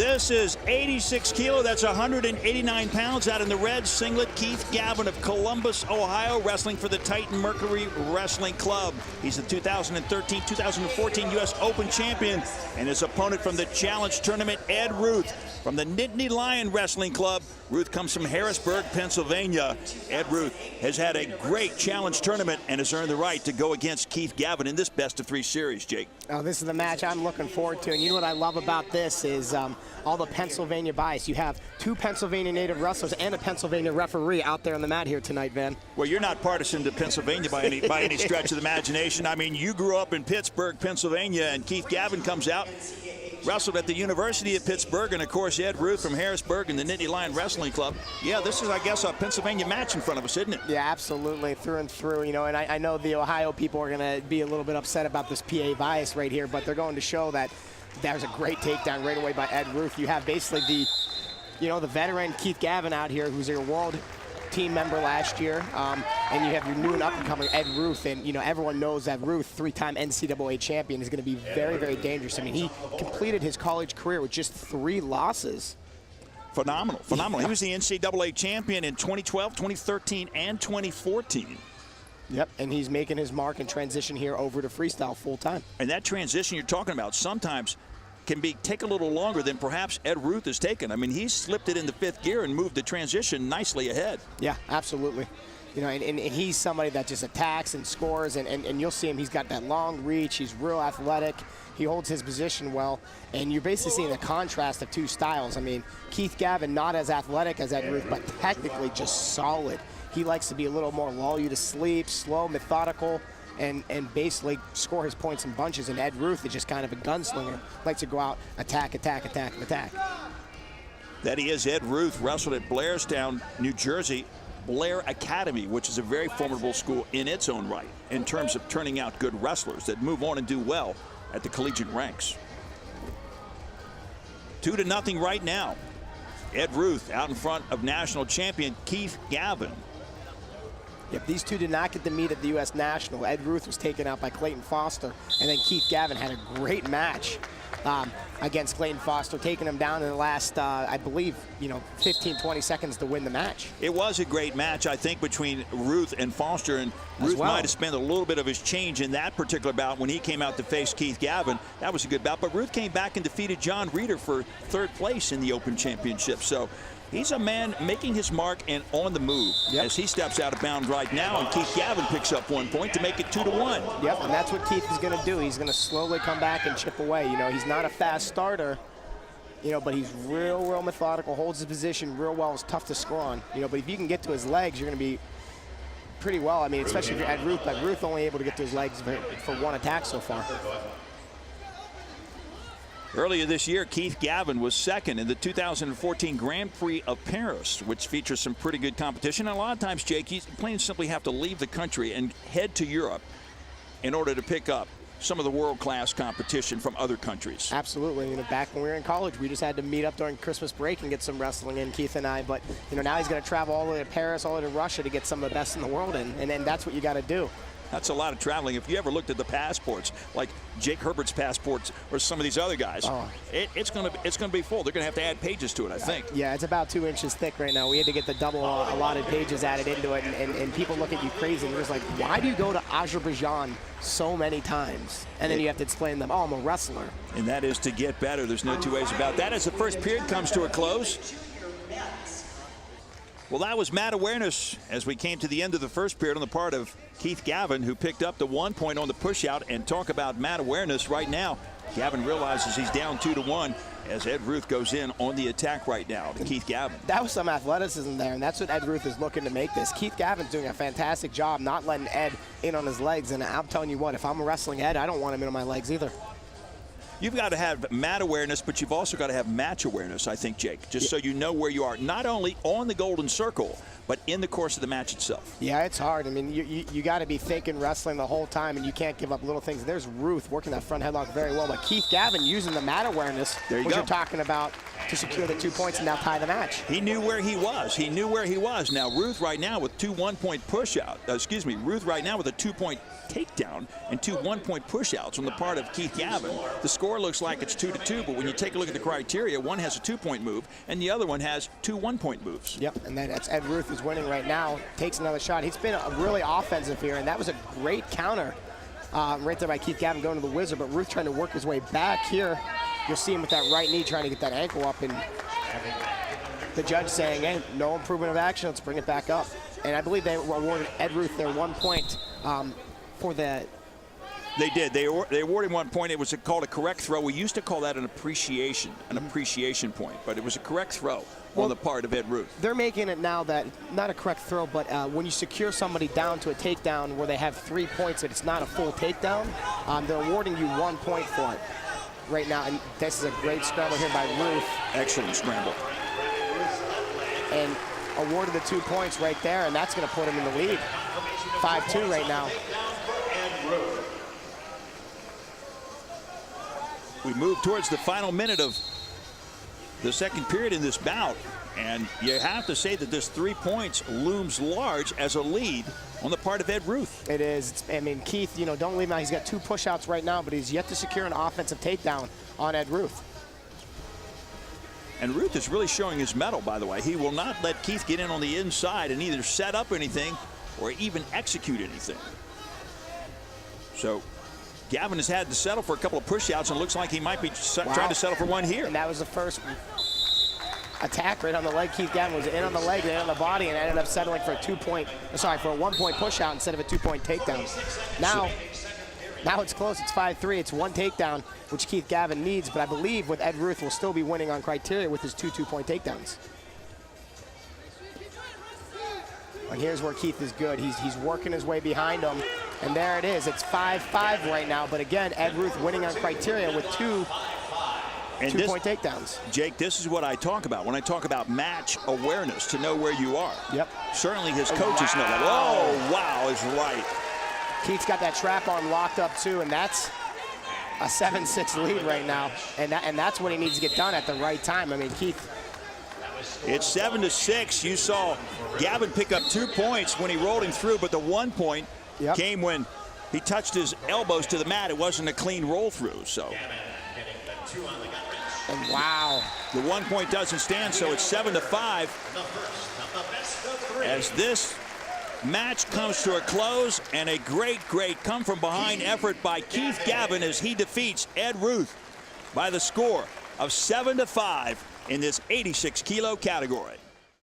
This is 86 kilo. That's 189 pounds. Out in the red singlet, Keith Gavin of Columbus, Ohio, wrestling for the Titan Mercury Wrestling Club. He's the 2013-2014 U.S. Open champion, and his opponent from the Challenge Tournament, Ed Ruth, from the Nittany Lion Wrestling Club. Ruth comes from Harrisburg, Pennsylvania. Ed Ruth has had a great Challenge Tournament and has earned the right to go against Keith Gavin in this best-of-3 series, Jake. Oh, this is the match I'm looking forward to, and you know what I love about this is all the Pennsylvania bias. You have two Pennsylvania native wrestlers and a Pennsylvania referee out there on the mat here tonight, Van. Well, you're not partisan to Pennsylvania by any stretch of the imagination. I mean, you grew up in Pittsburgh, Pennsylvania, and Keith Gavin comes out, wrestled at the University of Pittsburgh, and of course Ed Ruth from Harrisburg and the Nittany Lion Wrestling Club. Yeah, this is, I guess, a Pennsylvania match in front of us, isn't it? Yeah, absolutely, through and through. You know, and I know the Ohio people are going to be a little bit upset about this PA bias right here, but they're going to show that there's a great takedown right away by Ed Ruth. You have basically the veteran Keith Gavin out here, who's your world team member last year, and you have your new and up-and-coming Ed Ruth, and you know everyone knows that Ruth, three-time NCAA champion, is going to be very, very dangerous. I mean, he completed his college career with just 3 losses. Phenomenal, phenomenal. He was the NCAA champion in 2012, 2013, and 2014. Yep, and he's making his mark and transition here over to freestyle full-time. And that transition you're talking about sometimes can take a little longer than perhaps Ed Ruth has taken. I mean, he slipped it into 5th gear and moved the transition nicely ahead. Yeah, absolutely. You know, and he's somebody that just attacks and scores, and you'll see him. He's got that long reach. He's real athletic. He holds his position well, and you're basically seeing the contrast of two styles. I mean, Keith Gavin, not as athletic as Ed Ruth, but technically just solid. He likes to be a little more lull you to sleep, slow, methodical, and basically score his points in bunches. And Ed Ruth is just kind of a gunslinger, likes to go out, attack, attack, attack, and attack. That he is. Ed Ruth wrestled at Blairstown, New Jersey, Blair Academy, which is a very formidable school in its own right in terms of turning out good wrestlers that move on and do well at the collegiate ranks. 2-0 right now. Ed Ruth out in front of national champion Keith Gavin. Yep, these two did not get to meet at the U.S. National. Ed Ruth was taken out by Clayton Foster, and then Keith Gavin had a great match against Clayton Foster, taking him down in the last, I believe, 15, 20 seconds to win the match. It was a great match, I think, between Ruth and Foster, and Ruth might have spent a little bit of his change in that particular bout when he came out to face Keith Gavin. That was a good bout, but Ruth came back and defeated John Reeder for 3rd place in the Open Championship. So he's a man making his mark and on the move as he steps out of bounds right now, and Keith Gavin picks up 1 point to make it 2-1. Yep, and that's what Keith is going to do. He's going to slowly come back and chip away. You know, he's not a fast starter, but he's real methodical, holds his position real well. It's tough to score on, but if you can get to his legs, you're going to be pretty well. I mean, especially if you're at Ruth, but Ruth only able to get to his legs for 1 attack so far. Earlier this year, Keith Gavin was 2nd in the 2014 Grand Prix of Paris, which features some pretty good competition. And a lot of times, Jake, you plain and simply have to leave the country and head to Europe in order to pick up some of the world-class competition from other countries. Absolutely. Back when we were in college, we just had to meet up during Christmas break and get some wrestling in, Keith and I. But, now he's going to travel all the way to Paris, all the way to Russia to get some of the best in the world in. And then that's what you got to do. That's a lot of traveling. If you ever looked at the passports, like Jake Herbert's passports or some of these other guys, it's going to be full. They're going to have to add pages to it, I think. Yeah, it's about 2 inches thick right now. We had to get the double allotted pages added into it, and people look at you crazy. And they're just like, why do you go to Azerbaijan so many times? And then you have to explain to them, oh, I'm a wrestler. And that is to get better. There's no two ways about that. As the first period comes to a close. Well, that was mat awareness as we came to the end of the first period on the part of Keith Gavin, who picked up the 1 point on the push-out. And talk about mat awareness right now. Gavin realizes he's down 2-1 as Ed Ruth goes in on the attack right now to Keith Gavin. That was some athleticism there, and that's what Ed Ruth is looking to make this. Keith Gavin's doing a fantastic job not letting Ed in on his legs, and I'm telling you what, if I'm wrestling Ed, I don't want him in on my legs either. You've got to have mat awareness, but you've also got to have match awareness, I think, Jake, just so you know where you are, not only on the golden circle, but in the course of the match itself. Yeah, it's hard. I mean, you got to be thinking wrestling the whole time, and you can't give up little things. There's Ruth working that front headlock very well, but Keith Gavin using the mat awareness, which you're talking about, to secure the 2 points and now tie the match. He knew where he was. He knew where he was. Now Ruth right now with 2 1-point push-out. Ruth right now with a 2-point takedown and 2 1-point push-outs on the part of Keith Gavin. The score looks like it's 2-2, but when you take a look at the criteria, one has a 2-point move and the other one has 2 1-point moves. Yep, and then that's Ed Ruth who's winning right now. Takes another shot. He's been really offensive here, and that was a great counter right there by Keith Gavin going to the Wizard, but Ruth trying to work his way back here. You'll see him with that right knee trying to get that ankle up, and the judge saying, hey, no improvement of action, let's bring it back up. And I believe they awarded Ed Ruth their 1 point for the... They did. They awarded 1 point. It was called a correct throw. We used to call that an appreciation point, but it was a correct throw on the part of Ed Ruth. They're making it now that, not a correct throw, but when you secure somebody down to a takedown where they have 3 points, but it's not a full takedown, they're awarding you 1 point for it right now. And this is a great scramble here by Ruth. Excellent scramble. And awarded the 2 points right there, and that's going to put him in the lead. 5-2 right now. We move towards the final minute of the second period in this bout, and you have to say that this 3 points looms large as a lead on the part of Ed Ruth. It is. I mean, Keith, you know, don't leave him out. He's got 2 push-outs right now, but he's yet to secure an offensive takedown on Ed Ruth. And Ruth is really showing his mettle, by the way. He will not let Keith get in on the inside and either set up anything or even execute anything. So Gavin has had to settle for a couple of push-outs, and looks like he might be trying to settle for one here. And that was the first attack right on the leg. Keith Gavin was in on the leg, then on the body, and ended up settling for a 1-point push-out instead of a 2-point takedown. Now it's close. It's 5-3. It's 1 takedown, which Keith Gavin needs, but I believe with Ed Ruth will still be winning on criteria with his 2 2-point takedowns. And here's where Keith is good. He's working his way behind him, and there it is. It's 5-5 right now, but again, Ed Ruth winning on criteria with 2 2-point takedowns. Jake, this is what I talk about when I talk about match awareness, to know where you are. Yep. Certainly his coaches know that. Oh, wow, is right. Keith's got that trap arm locked up too, and that's a 7-6 lead right now, and that's what he needs to get done at the right time. I mean, Keith. It's 7-6. You saw Gavin pick up 2 points when he rolled him through, but the 1 point came when he touched his elbows to the mat. It wasn't a clean roll through, so. And wow. The 1 point doesn't stand, so it's 7-5. As this match comes to a close, and a great come-from-behind effort by Keith Gavin as he defeats Ed Ruth by the score of 7-5 in this 86-kilo category.